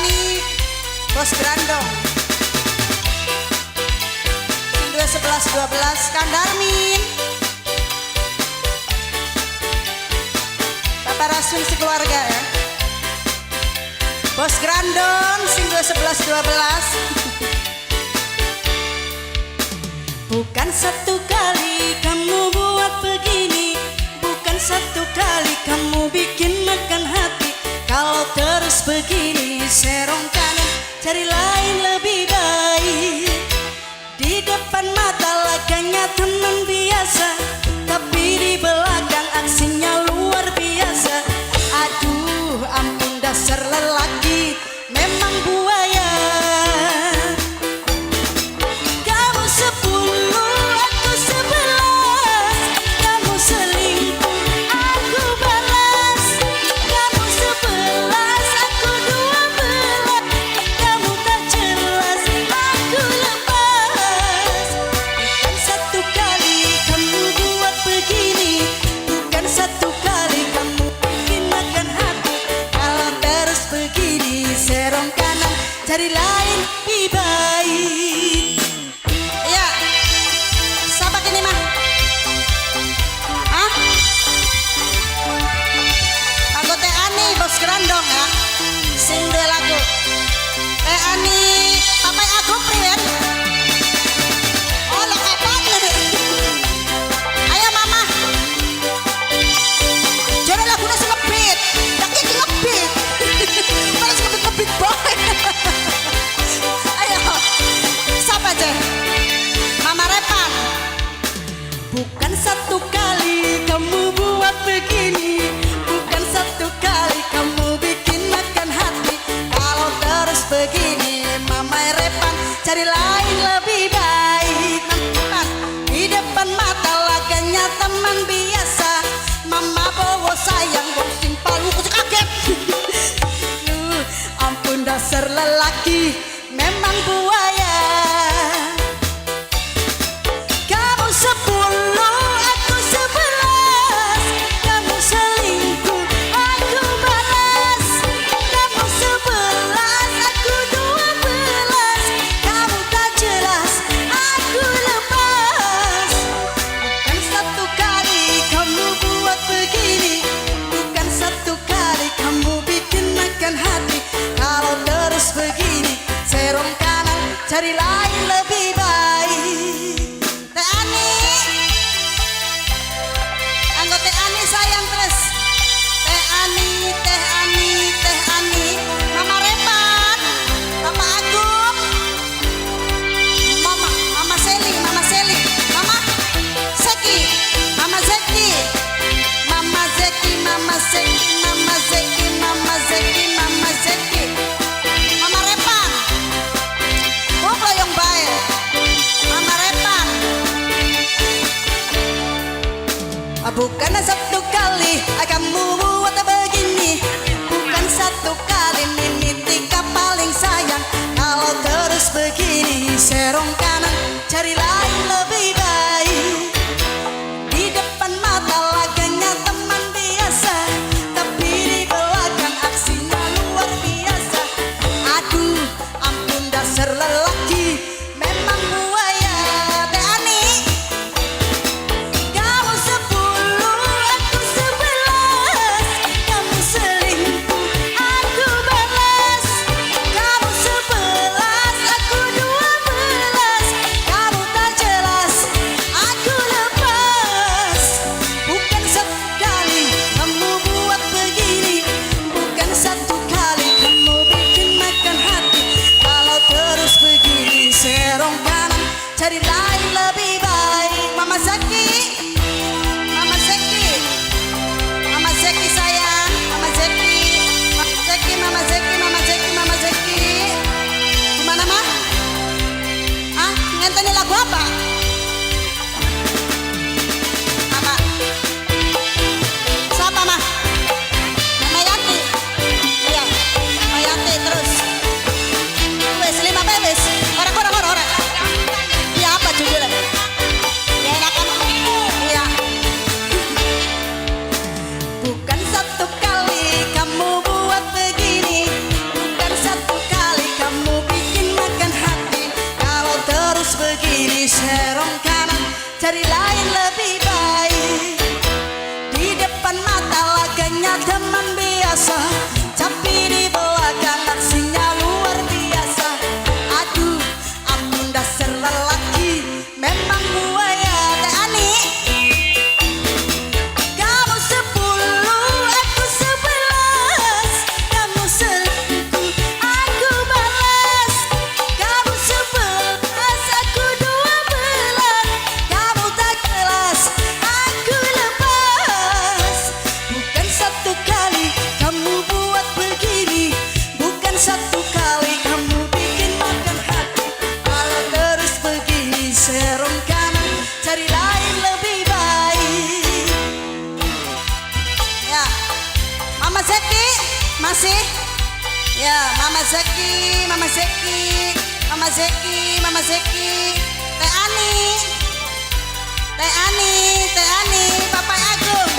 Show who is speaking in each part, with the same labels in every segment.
Speaker 1: Ani, Bos Grandong. 11-12 Kang Darmin. Bapak Rasul sekeluarga ya. Bos Grandong sing 11-12. Bukan satu kali kamu buat begini, bukan satu kali kamu bikin makan hati. Kalau terus begini serong kanan cari lain lebih baik. Di depan mata laganya teman biasa, tapi di belakang aksinya luar biasa. Aduh ampun dasar lelaki memang buaya. Kamu 10, aku 11. Kamu selingkuh, aku balas. Kamu 11, aku 12. Kamu tak jelas, aku lepas. Bukan satu kali kamu buat begini, bukan satu kali kamu bikin makan hati. Kalau terus begini serong kanan cari lain lebih baik. Ya, siapa ini mah? Hah? Aku Teh Ani, Bos Grandong ya. Sing dua lagu. Teh Ani, papai aku priwen. Oh, lo kapan nih? Ayo mama. Jangan lagunya sing ngebeat. Yang ini ngebeat. Terus ngebeat boy. Ayo, siapa aja? Mama Repan. Bukan satu kali kamu buat begini, bukan satu kali kamu bikin makan hati. Kalau terus begini Mama Repan cari lain lebih baik. Nampak di depan mata laganya teman biasa. Mama bawa sayang boncing palu kucing kaget. Ampun dasar lelaki memang buaya. Kamu 10, aku 11. Kamu selingkuh, aku balas. Kamu 11, aku 12. Kamu tak jelas, aku lepas. Bukan satu kali kamu buat begini, bukan satu kali kamu bikin makan hati. Kalau terus begini serong kanan cari lain lebih baik. Teh Ani, anggota Teh Ani sayang terus. Teh Ani, Teh Ani, Teh Ani. Mama Repan, Papa Agung, Mama Seli, Mama Seli, Mama Zeki, Mama Zeki, Mama Zeki, Mama Zeki, Mama Zeki, Mama Zeki, Mama Zeki. Mama Repan, oh yang baik. Mama Repan. Bukan satu kali kamu buat begini, bukan satu kali Mimi Tika paling sayang. Kalau terus begini serong kanan cari lain lebih baik. Di depan mata laganya teman biasa, tapi di belakang aksinya luar biasa. Aduh ampun dasar lelaki memang buaya. Teh Ani, kamu 10, aku 11. Kamu selingkuh, aku balas. Kamu 11, aku 12. Kamu tak cari lain lebih baik. Di depan mata laganya teman biasa, tapi di belakang aksinya luar biasa. Aduh, ampun dasar lelaki, memang buaya. Teh Ani, kamu 10, aku 11. Kamu selingkuh, aku balas. Kamu 11, aku 12. Kamu tak jelas, aku lepas. Bukan satu kali kamu buat begini, bukan satu kali kamu bikin makan hati. Kalau terus begini serong kanan, cari lain lebih baik. Ya, Mama Zeki masih. Ya, Mama Zeki, Mama Zeki, Mama Zeki, Mama Zeki. Teh Ani, Teh Ani, Teh Ani, Bapak Agung.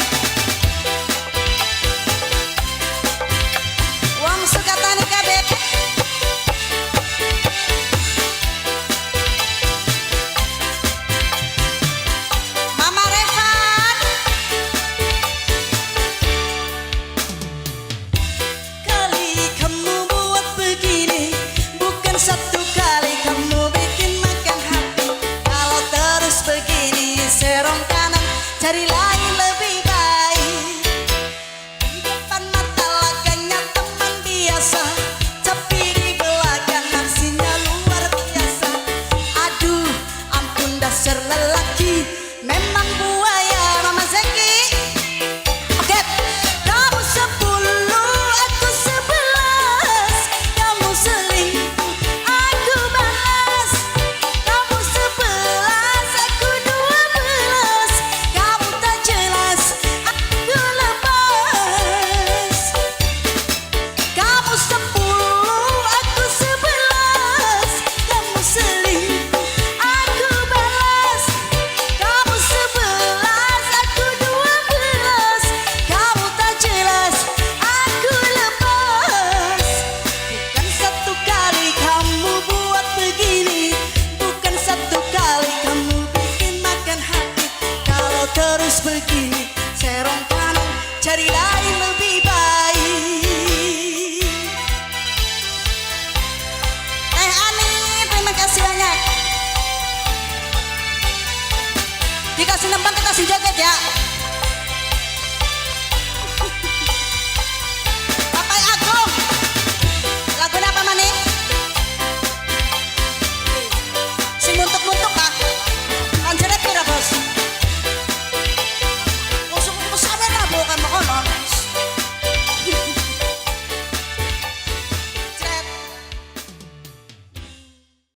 Speaker 1: Wong Sukatani kabeh. Mama Revan. Kali kamu buat begini, bukan satu kali kamu bikin makan hati. Kalau terus begini serong kanan, cari lain lebih baik. Di depan mata laganya teman biasa, tapi di belakang aksinya luar biasa. Aduh, ampun dasar lelaki, memang buaya. Mama Zeki. Oke, kamu 10, aku 11. Kamu selingkuh, aku balas. Kamu 11, aku 12. Kamu tak jelas, aku lepas. Kamu 10, aku 11. Kamu selingkuh, aku balas. Kamu 11, aku 12. Kamu tak jelas, aku lepas. Bukan satu kali kamu buat begini, bukan satu kali kamu bikin makan hati. Kalau terus begini serong kanan, cari lain lebih baik. Teh Ani, terima kasih banyak. Dikasih nembang kita